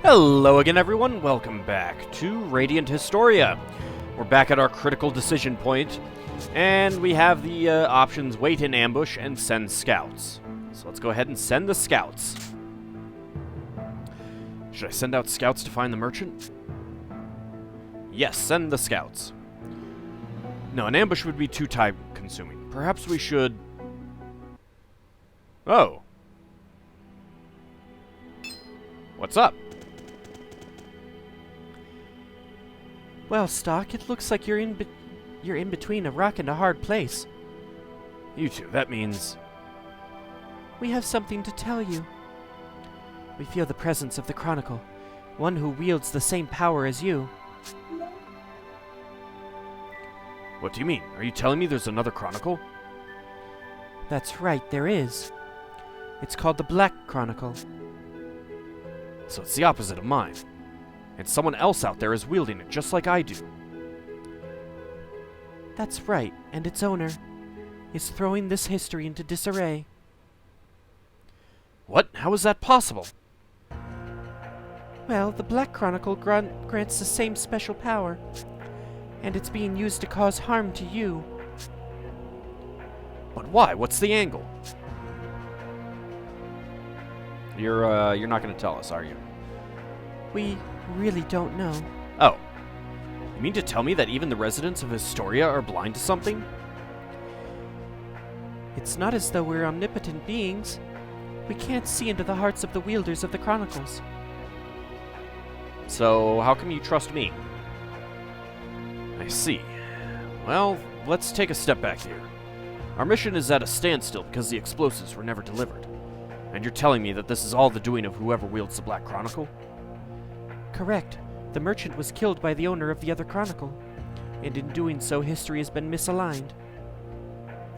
Hello again, everyone. Welcome back to Radiant Historia. We're back at our critical decision point, and we have the options wait in ambush and send scouts. So let's go ahead and send the scouts. Should I send out scouts to find the merchant? Yes, send the scouts. No, an ambush would be too time-consuming. Perhaps we should... Oh. What's up? Well, Stock, it looks like you're in between a rock and a hard place. You two, that means... We have something to tell you. We feel the presence of the Chronicle, one who wields the same power as you. What do you mean? Are you telling me there's another Chronicle? That's right, there is. It's called the Black Chronicle. So it's the opposite of mine. And someone else out there is wielding it just like I do. That's right, and its owner is throwing this history into disarray. What? How is that possible? Well, the Black Chronicle grants the same special power, and it's being used to cause harm to you. But why? What's the angle? You're not going to tell us, are you? We really don't know. Oh. You mean to tell me that even the residents of Historia are blind to something? It's not as though we're omnipotent beings. We can't see into the hearts of the wielders of the Chronicles. So, how come you trust me? I see. Well, let's take a step back here. Our mission is at a standstill because the explosives were never delivered. And you're telling me that this is all the doing of whoever wields the Black Chronicle? Correct. The merchant was killed by the owner of the other Chronicle, and in doing so, history has been misaligned.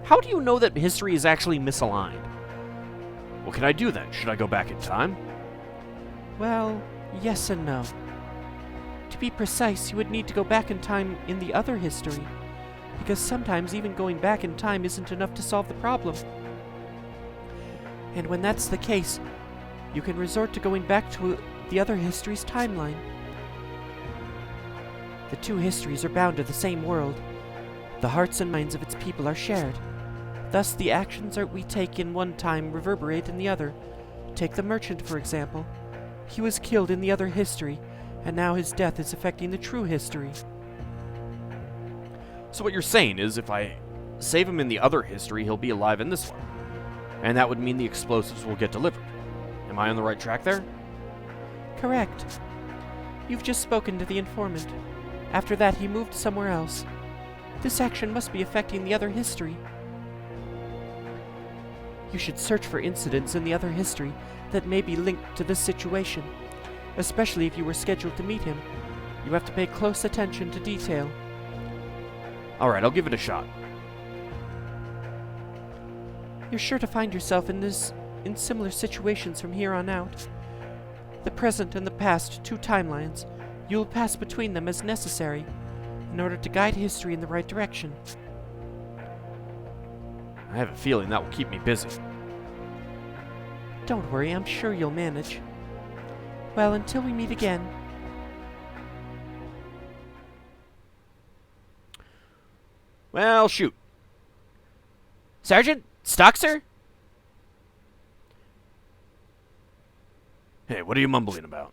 How do you know that history is actually misaligned? What can I do then? Should I go back in time? Well, yes and no. To be precise, you would need to go back in time in the other history, because sometimes even going back in time isn't enough to solve the problem. And when that's the case, you can resort to going back to the other history's timeline. The two histories are bound to the same world. The hearts and minds of its people are shared. Thus, the actions we take in one time reverberate in the other. Take the merchant, for example. He was killed in the other history, and now his death is affecting the true history. So what you're saying is if I save him in the other history, he'll be alive in this one. And that would mean the explosives will get delivered. Am I on the right track there? Correct. You've just spoken to the informant. After that, he moved somewhere else. This action must be affecting the other history. You should search for incidents in the other history that may be linked to this situation, especially if you were scheduled to meet him. You have to pay close attention to detail. Alright, I'll give it a shot. You're sure to find yourself in similar situations from here on out. The present and the past, two timelines, you will pass between them as necessary in order to guide history in the right direction. I have a feeling that will keep me busy. Don't worry, I'm sure you'll manage. Well, until we meet again. Well, shoot. Sergeant? Stock, sir? Hey, what are you mumbling about?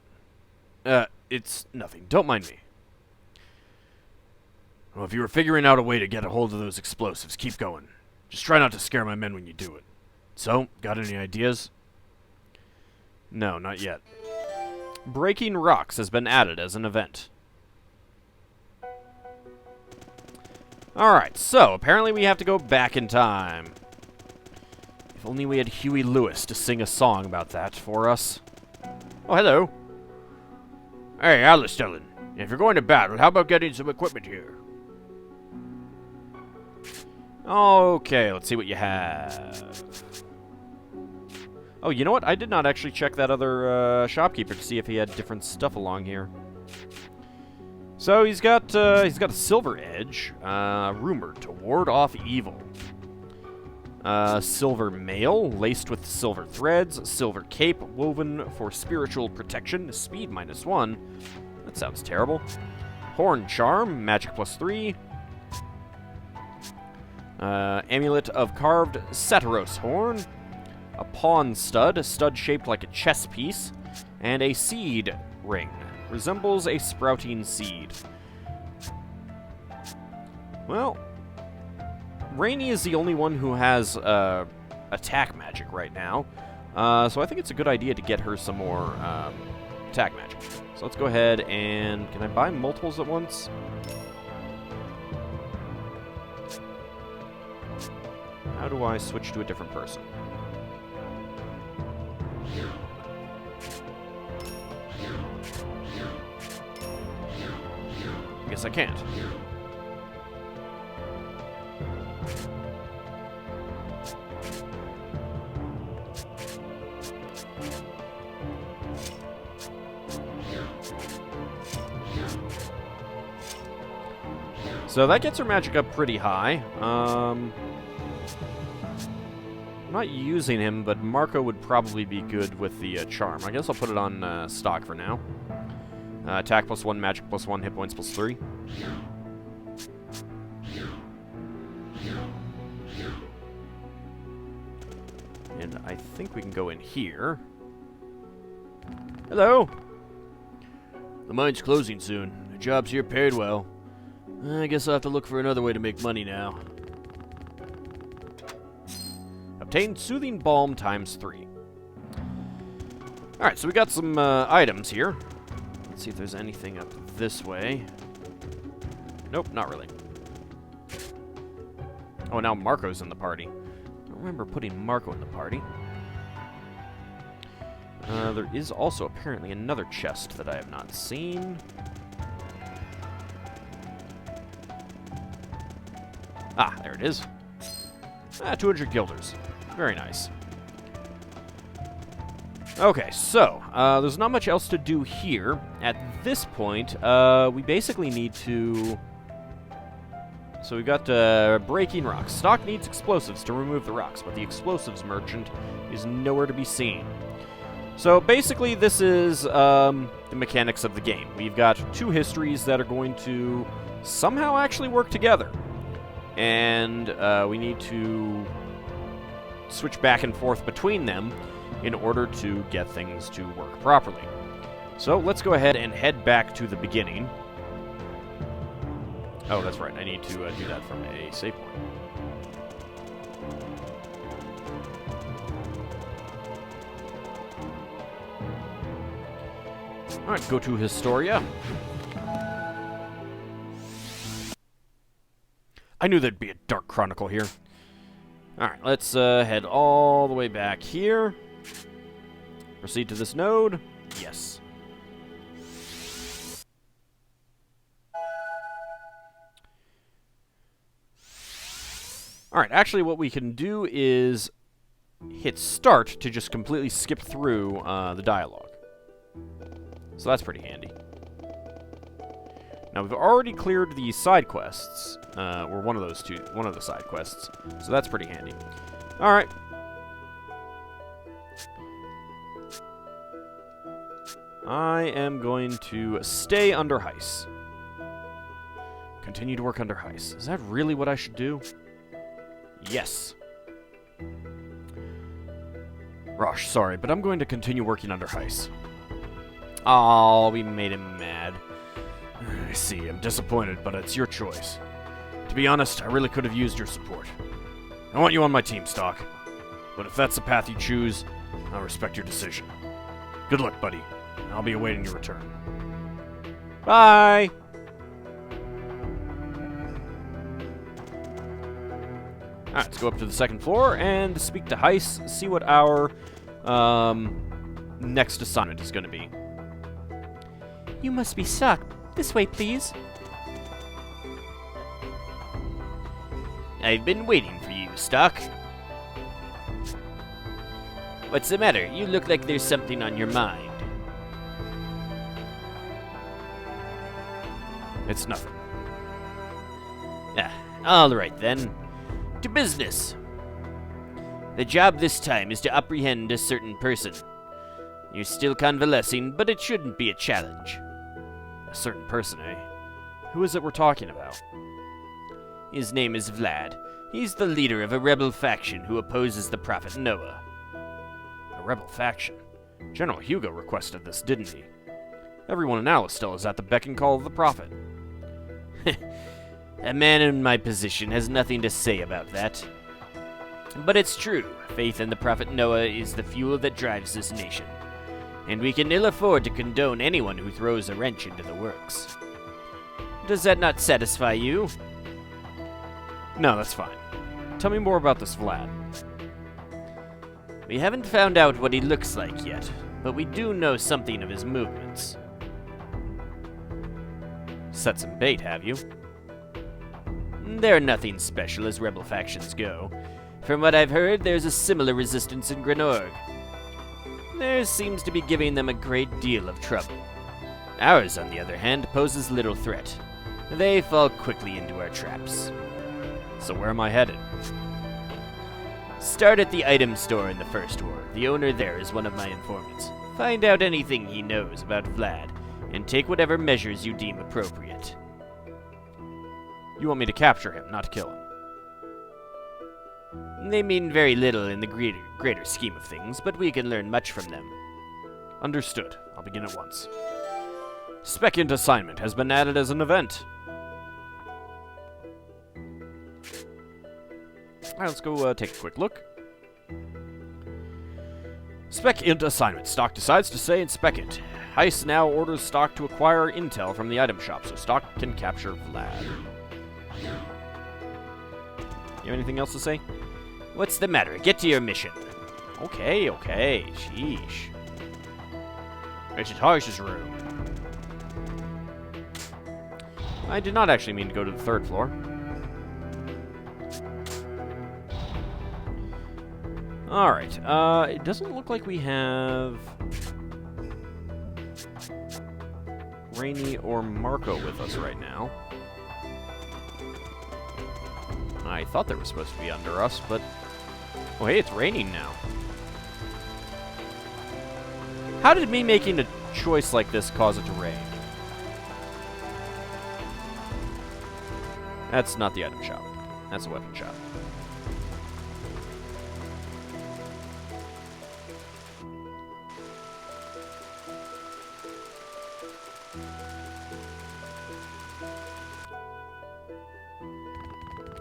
It's nothing. Don't mind me. Well, if you were figuring out a way to get a hold of those explosives, keep going. Just try not to scare my men when you do it. So, got any ideas? No, not yet. Breaking rocks has been added as an event. Alright, so apparently we have to go back in time. If only we had Huey Lewis to sing a song about that for us. Oh, hello. Hey, Alistair, if you're going to battle, how about getting some equipment here? Okay, let's see what you have. Oh, you know what? I did not actually check that other shopkeeper to see if he had different stuff along here. So he's got a silver edge, rumored to ward off evil. Silver mail, laced with silver threads. Silver cape, woven for spiritual protection. Speed -1. That sounds terrible. Horn charm, magic +3. Amulet of carved Satiros horn. A pawn stud, a stud shaped like a chess piece. And a seed ring. Resembles a sprouting seed. Well, Rainy is the only one who has attack magic right now. So I think it's a good idea to get her some more attack magic. So let's go ahead and... Can I buy multiples at once? How do I switch to a different person? I guess I can't. So that gets her magic up pretty high. I'm not using him, but Marco would probably be good with the charm. I guess I'll put it on stock for now. Attack +1, magic +1, hit points +3. And I think we can go in here. Hello! The mine's closing soon. The job's here paid well. I guess I'll have to look for another way to make money now. Obtain Soothing Balm ×3. Alright, so we got some items here. Let's see if there's anything up this way. Nope, not really. Oh, now Marco's in the party. I don't remember putting Marco in the party. There is also apparently another chest that I have not seen. Ah, there it is. 200 guilders. Very nice. Okay, so, there's not much else to do here. At this point, we basically need to... So we've got breaking rocks. Stock needs explosives to remove the rocks, but the explosives merchant is nowhere to be seen. So basically, this is the mechanics of the game. We've got two histories that are going to somehow actually work together. And we need to switch back and forth between them in order to get things to work properly. So let's go ahead and head back to the beginning. Oh, that's right. I need to do that from a save point. Alright, go to Historia. I knew there'd be a Dark Chronicle here. Alright, let's head all the way back here. Proceed to this node. Yes. Alright, actually what we can do is hit start to just completely skip through the dialogue. So that's pretty handy. Now we've already cleared the side quests, or one of the side quests, so that's pretty handy. Alright. I am going to stay under Heis. Continue to work under Heis. Is that really what I should do? Yes. Rosh, sorry, but I'm going to continue working under Heis. Oh, we made him mad. I see, I'm disappointed, but it's your choice. To be honest, I really could have used your support. I want you on my team, Stock. But if that's the path you choose, I'll respect your decision. Good luck, buddy. I'll be awaiting your return. Bye! Alright, let's go up to the second floor and speak to Heis, see what our next assignment is going to be. You must be stuck. This way, please. I've been waiting for you, Stock. What's the matter? You look like there's something on your mind. It's nothing. Ah, all right then. To business. The job this time is to apprehend a certain person. You're still convalescing, but it shouldn't be a challenge. A certain person, eh? Who is it we're talking about? His name is Vlad. He's the leader of a rebel faction who opposes the Prophet Noah. A rebel faction? General Hugo requested this, didn't he? Everyone in Alistel is at the beck and call of the Prophet. A man in my position has nothing to say about that. But it's true. Faith in the Prophet Noah is the fuel that drives this nation. And we can ill afford to condone anyone who throws a wrench into the works. Does that not satisfy you? No, that's fine. Tell me more about this Vlad. We haven't found out what he looks like yet, but we do know something of his movements. Set some bait, have you? They're nothing special as rebel factions go. From what I've heard, there's a similar resistance in Grenorg. Theirs seems to be giving them a great deal of trouble. Ours, on the other hand, poses little threat. They fall quickly into our traps. So where am I headed? Start at the item store in the First War. The owner there is one of my informants. Find out anything he knows about Vlad, and take whatever measures you deem appropriate. You want me to capture him, not kill him? They mean very little in the greater scheme of things, but we can learn much from them. Understood. I'll begin at once. Spec Int assignment has been added as an event. Alright, let's go take a quick look. Spec Int assignment. Stock decides to stay in Spec Int. Heist now orders Stock to acquire intel from the item shop, so Stock can capture Vlad. You have anything else to say? What's the matter? Get to your mission. Okay. Sheesh. This is Heist's room. I did not actually mean to go to the 3rd floor. Alright, it doesn't look like we have Rainy or Marco with us right now. I thought they were supposed to be under us, but... Oh, hey, it's raining now. How did me making a choice like this cause it to rain? That's not the item shop. That's the weapon shop.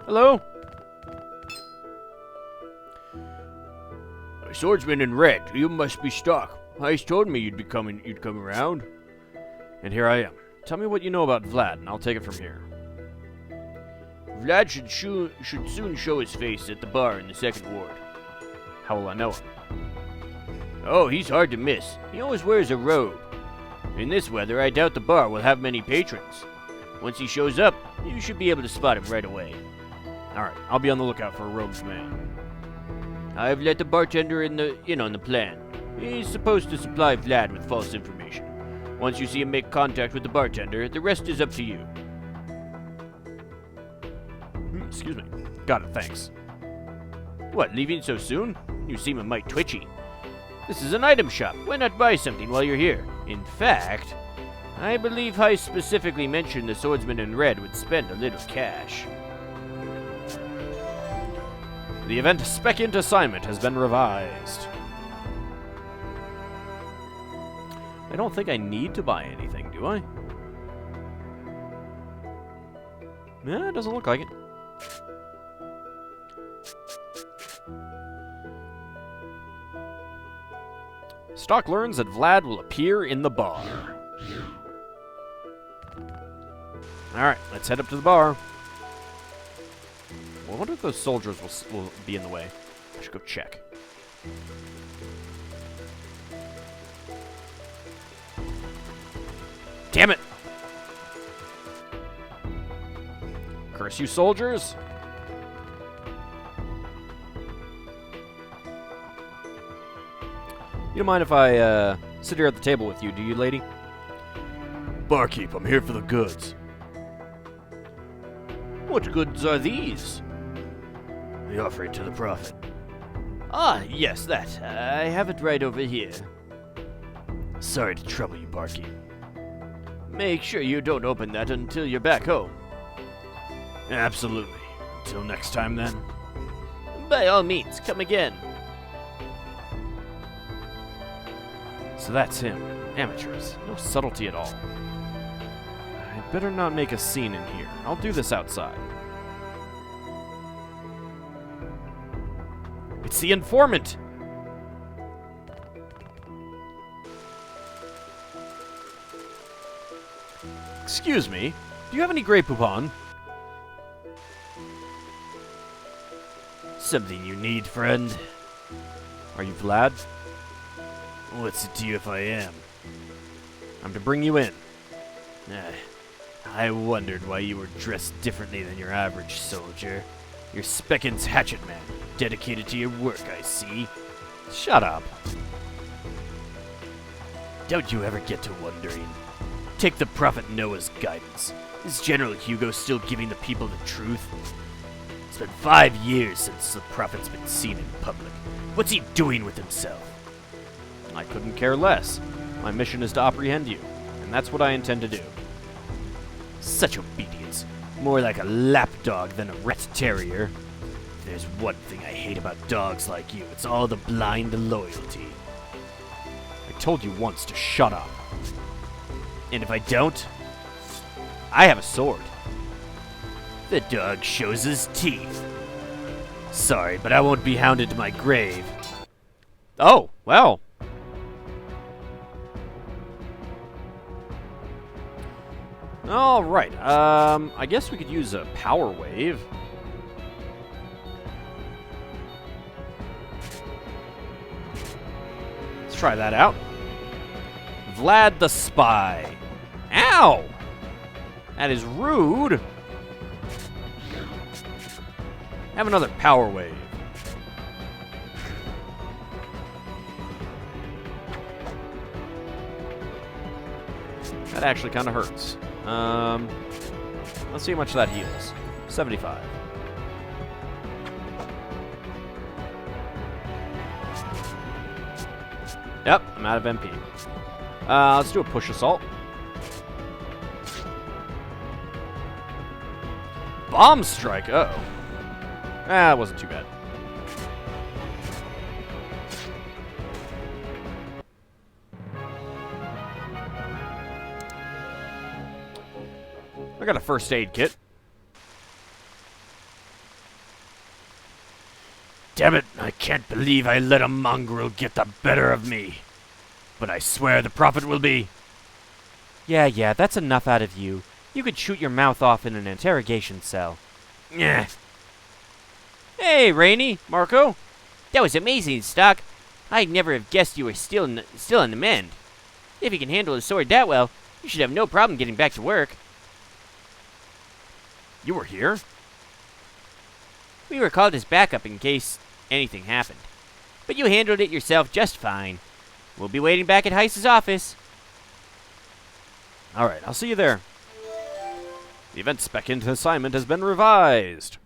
Hello? Swordsman in red, you must be Stock. Heist told me you'd come around. And here I am. Tell me what you know about Vlad, and I'll take it from here. Vlad should soon show his face at the bar in the 2nd Ward. How will I know him? Oh, he's hard to miss. He always wears a robe. In this weather, I doubt the bar will have many patrons. Once he shows up, you should be able to spot him right away. Alright, I'll be on the lookout for a robed man. I've let the bartender in on the plan. He's supposed to supply Vlad with false information. Once you see him make contact with the bartender, the rest is up to you. Excuse me. Got it, thanks. What, leaving so soon? You seem a mite twitchy. This is an item shop. Why not buy something while you're here? In fact, I believe Heist specifically mentioned the swordsman in red would spend a little cash. The event Spec Int assignment has been revised. I don't think I need to buy anything, do I? Nah, it doesn't look like it. Stock learns that Vlad will appear in the bar. Alright, let's head up to the bar. Well, I wonder if those soldiers will be in the way. I should go check. Damn it! Curse you, soldiers! You don't mind if I sit here at the table with you, do you, lady? Barkeep, I'm here for the goods. What goods are these? The offering to the Prophet. Ah, yes, that. I have it right over here. Sorry to trouble you, Barky. Make sure you don't open that until you're back home. Absolutely. Until next time, then. By all means, come again. So that's him. Amateurs. No subtlety at all. I'd better not make a scene in here. I'll do this outside. It's the informant! Excuse me, do you have any Grey Poupon? Something you need, friend? Are you Vlad? What's it to you if I am? I'm to bring you in. I wondered why you were dressed differently than your average soldier. You're Speckin's hatchet man, dedicated to your work, I see. Shut up. Don't you ever get to wondering? Take the Prophet Noah's guidance. Is General Hugo still giving the people the truth? It's been 5 years since the Prophet's been seen in public. What's he doing with himself? I couldn't care less. My mission is to apprehend you, and that's what I intend to do. Such obedience. More like a lapdog than a rat terrier. If there's one thing I hate about dogs like you, it's all the blind loyalty. I told you once to shut up. And if I don't, I have a sword. the dog shows his teeth. Sorry, but I won't be hounded to my grave. Oh, well. All right. I guess we could use a power wave. Let's try that out. Vlad the Spy. Ow! That is rude. Have another power wave. That actually kind of hurts. Let's see how much that heals. 75. Yep, I'm out of MP. Let's do a push assault. Bomb strike. Uh-oh. That wasn't too bad. I got a first aid kit. Damn it, I can't believe I let a mongrel get the better of me. But I swear the Prophet will be. Yeah, that's enough out of you. You could shoot your mouth off in an interrogation cell. Yeah. Hey, Rainey, Marco. That was amazing, Stock. I'd never have guessed you were still on the mend. If you can handle a sword that well, you should have no problem getting back to work. You were here? We were called as backup in case anything happened. But you handled it yourself just fine. We'll be waiting back at Heiss's office. Alright, I'll see you there. The event spec into assignment has been revised.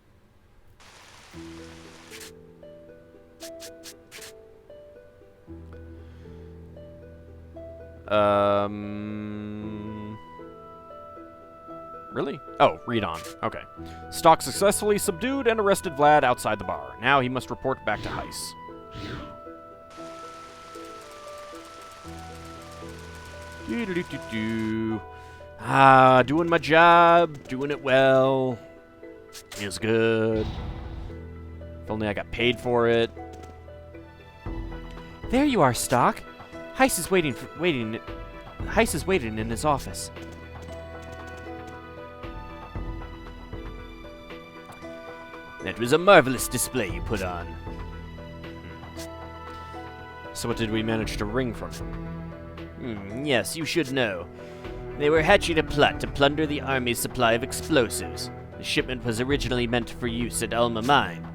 Really? Oh, read on. Okay. Stock successfully subdued and arrested Vlad outside the bar. Now he must report back to Heiss. Doing my job, doing it well. Is good. If only I got paid for it. There you are, Stock. Heiss is waiting in his office. That was a marvelous display you put on. So what did we manage to wring from him? Yes, you should know. They were hatching a plot to plunder the army's supply of explosives. The shipment was originally meant for use at Alma Mine.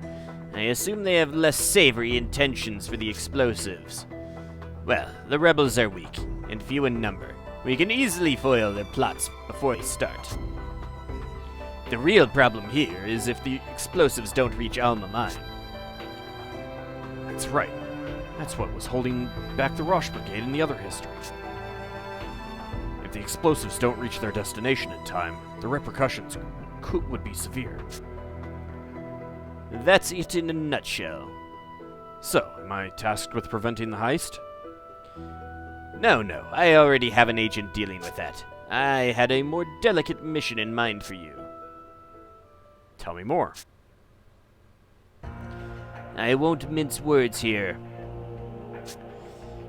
I assume they have less savory intentions for the explosives. Well, the rebels are weak, and few in number. We can easily foil their plots before they start. The real problem here is if the explosives don't reach Alma Mine. That's right. That's what was holding back the Roche Brigade in the other history. If the explosives don't reach their destination in time, the repercussions would be severe. That's it in a nutshell. So, am I tasked with preventing the heist? No, I already have an agent dealing with that. I had a more delicate mission in mind for you. Tell me more. I won't mince words here.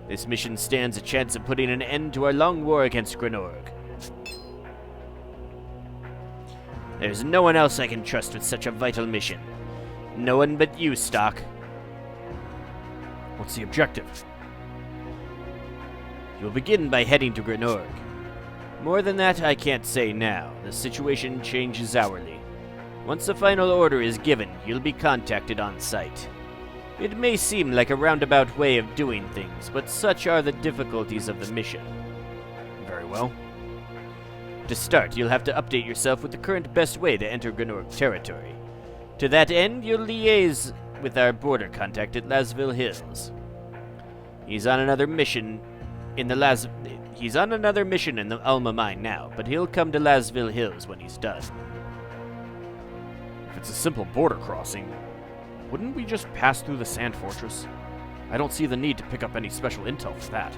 This mission stands a chance of putting an end to our long war against Grenorg. There's no one else I can trust with such a vital mission. No one but you, Stock. What's the objective? You'll begin by heading to Grenorg. More than that, I can't say now. The situation changes hourly. Once the final order is given, you'll be contacted on site. It may seem like a roundabout way of doing things, but such are the difficulties of the mission. Very well. To start, you'll have to update yourself with the current best way to enter Grenorg territory. To that end, you'll liaise with our border contact at Lasville Hills. He's on another mission in the Alma mine now, but he'll come to Lasville Hills when he's done. If it's a simple border crossing, wouldn't we just pass through the Sand Fortress? I don't see the need to pick up any special intel for that.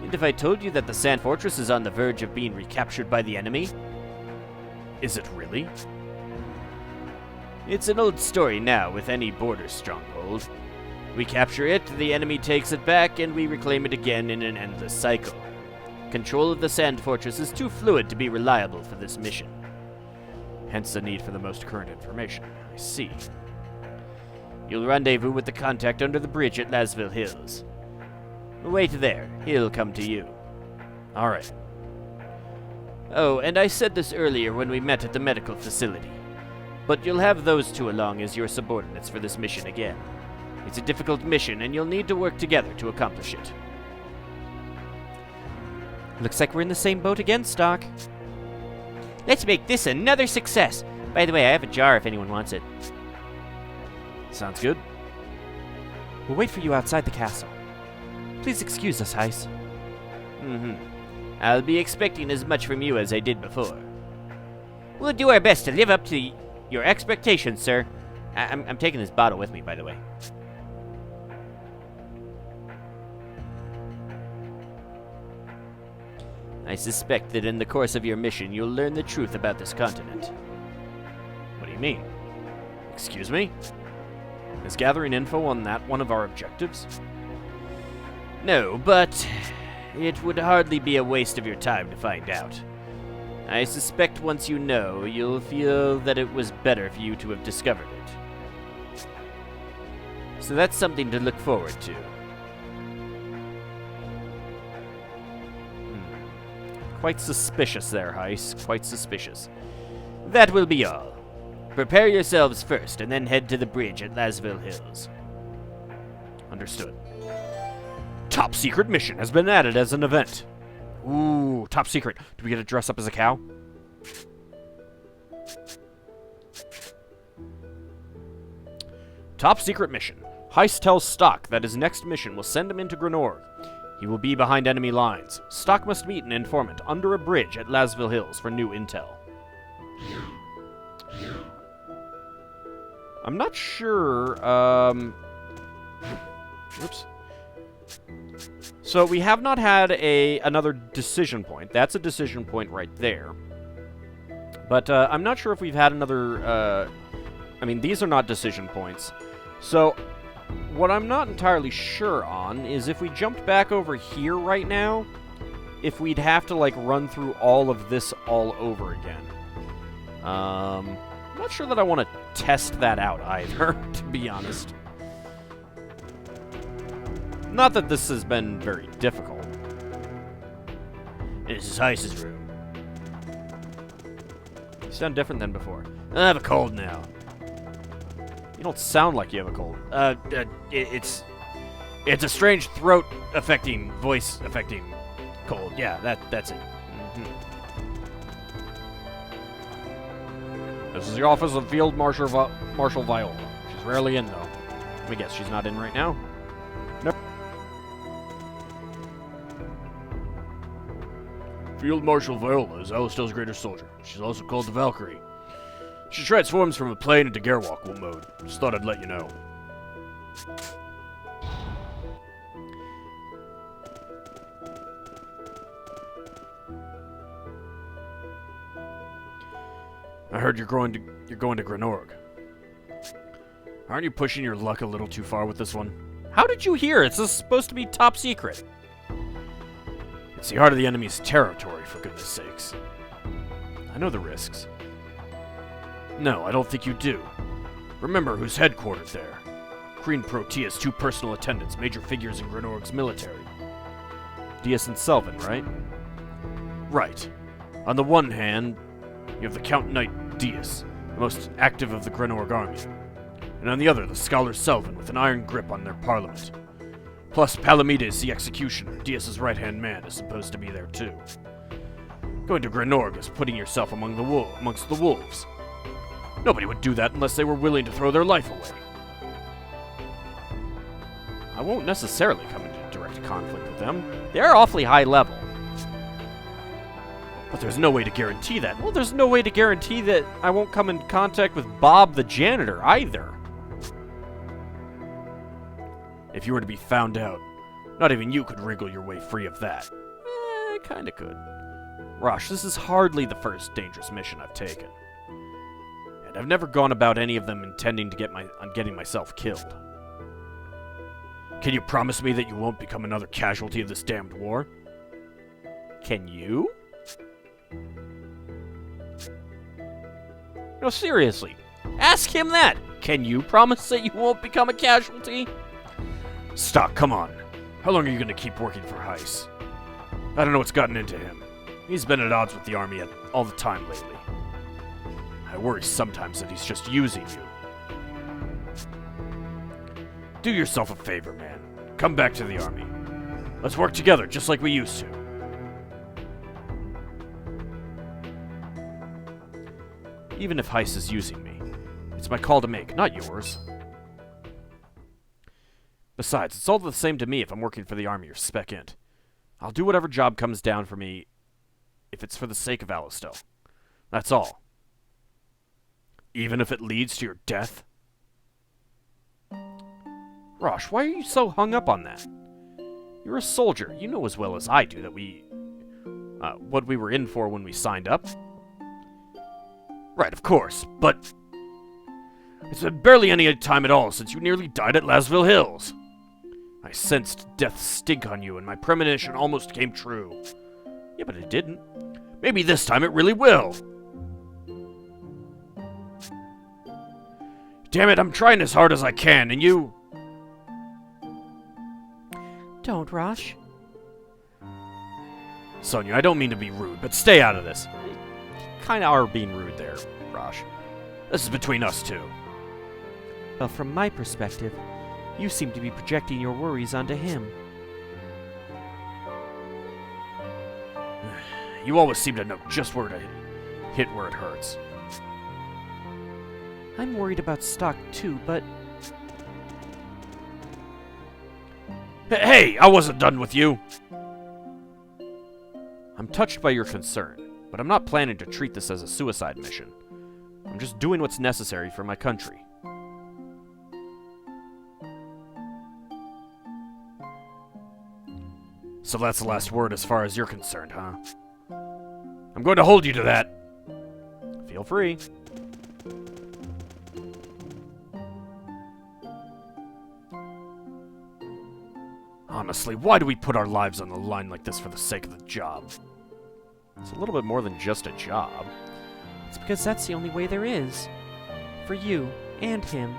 And if I told you that the Sand Fortress is on the verge of being recaptured by the enemy? Is it really? It's an old story now with any border stronghold. We capture it, the enemy takes it back, and we reclaim it again in an endless cycle. Control of the Sand Fortress is too fluid to be reliable for this mission. Hence the need for the most current information. I see. You'll rendezvous with the contact under the bridge at Lasville Hills. Wait there. He'll come to you. All right. Oh, and I said this earlier when we met at the medical facility. But you'll have those two along as your subordinates for this mission again. It's a difficult mission, and you'll need to work together to accomplish it. Looks like we're in the same boat again, Stock. Let's make this another success. By the way, I have a jar if anyone wants it. Sounds good. We'll wait for you outside the castle. Please excuse us, Heiss. I'll be expecting as much from you as I did before. We'll do our best to live up to your expectations, sir. I'm taking this bottle with me, by the way. I suspect that in the course of your mission, you'll learn the truth about this continent. What do you mean? Excuse me? Is gathering info on that one of our objectives? No, but it would hardly be a waste of your time to find out. I suspect once you know, you'll feel that it was better for you to have discovered it. So that's something to look forward to. Quite suspicious there, Heiss. Quite suspicious. That will be all. Prepare yourselves first, and then head to the bridge at Lasville Hills. Understood. Top secret mission has been added as an event. Ooh, top secret. Do we get to dress up as a cow? Top secret mission. Heiss tells Stock that his next mission will send him into Grenorg. He will be behind enemy lines. Stock must meet an informant under a bridge at Lasville Hills for new intel. I'm not sure, Oops. So we have not had another decision point. That's a decision point right there. But I'm not sure if we've had another, I mean, these are not decision points. So what I'm not entirely sure on is if we jumped back over here right now, if we'd have to, like, run through all of this all over again. I'm not sure that I want to test that out either, to be honest. Not that this has been very difficult. This is Heiss's room. You sound different than before. I have a cold now. You don't sound like you have a cold. It's a strange throat-affecting, voice-affecting cold. Yeah, that's it. This is the office of Field Marshal Viola. She's rarely in, though. I guess she's not in right now. No. Field Marshal Viola is Alistair's greatest soldier. She's also called the Valkyrie. She transforms from a plane into Gerwalkable mode. Just thought I'd let you know. I heard you're going to Grenorg. Aren't you pushing your luck a little too far with this one? How did you hear? It's supposed to be top secret. It's the heart of the enemy's territory, for goodness sakes. I know the risks. No, I don't think you do. Remember who's headquartered there. Queen Protea's 2 personal attendants, major figures in Grenorg's military. Dias and Selvin, right? Right. On the one hand, you have the Count Knight Dias, the most active of the Grenorg army. And on the other, the Scholar Selvin, with an iron grip on their parliament. Plus, Palamedes, the executioner, Dias' right-hand man, is supposed to be there too. Going to Grenorg is putting yourself amongst the wolves. Nobody would do that unless they were willing to throw their life away. I won't necessarily come into direct conflict with them. They're awfully high level. But there's no way to guarantee that. Well, there's no way to guarantee that I won't come in contact with Bob the janitor either. If you were to be found out, not even you could wriggle your way free of that. Kinda could. Rosh, this is hardly the first dangerous mission I've taken. And I've never gone about any of them intending to getting myself killed. Can you promise me that you won't become another casualty of this damned war? Can you? No, seriously. Ask him that. Can you promise that you won't become a casualty? Stock, come on. How long are you going to keep working for Heiss? I don't know what's gotten into him. He's been at odds with the army all the time lately. I worry sometimes that he's just using you. Do yourself a favor, man. Come back to the army. Let's work together just like we used to. Even if Heiss is using me, it's my call to make, not yours. Besides, it's all the same to me if I'm working for the army or Spec Int. I'll do whatever job comes down for me if it's for the sake of Alistair. That's all. Even if it leads to your death? Rosh, why are you so hung up on that? You're a soldier. You know as well as I do that what we were in for when we signed up. Right, of course, but it's been barely any time at all since you nearly died at Lasville Hills. I sensed death's stink on you, and my premonition almost came true. Yeah, but it didn't. Maybe this time it really will. Damn it, I'm trying as hard as I can, and you... Don't, Rosh. Sonia, I don't mean to be rude, but stay out of this. You kinda are being rude there, Rosh. This is between us two. Well, from my perspective, you seem to be projecting your worries onto him. You always seem to know just where to hit where it hurts. I'm worried about Stock too, but... Hey, I wasn't done with you! I'm touched by your concern, but I'm not planning to treat this as a suicide mission. I'm just doing what's necessary for my country. So that's the last word as far as you're concerned, huh? I'm going to hold you to that. Feel free. Honestly, why do we put our lives on the line like this for the sake of the job? It's a little bit more than just a job. It's because that's the only way there is. For you and him.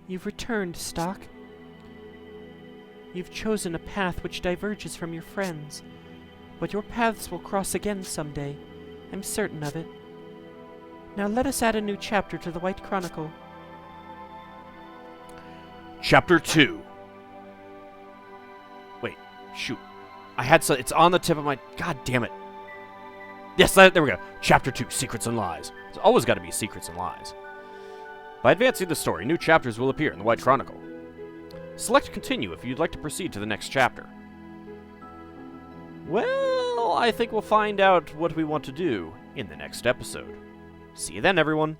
You've returned, Stock. You've chosen a path which diverges from your friends, but your paths will cross again someday. I'm certain of it. Now let us add a new chapter to the White Chronicle. Chapter 2. Wait, shoot. It's on the tip of my... God damn it. Yes, there we go. Chapter 2, Secrets and Lies. There's always got to be secrets and lies. By advancing the story, new chapters will appear in the White Chronicle. Select Continue if you'd like to proceed to the next chapter. Well, I think we'll find out what we want to do in the next episode. See you then, everyone.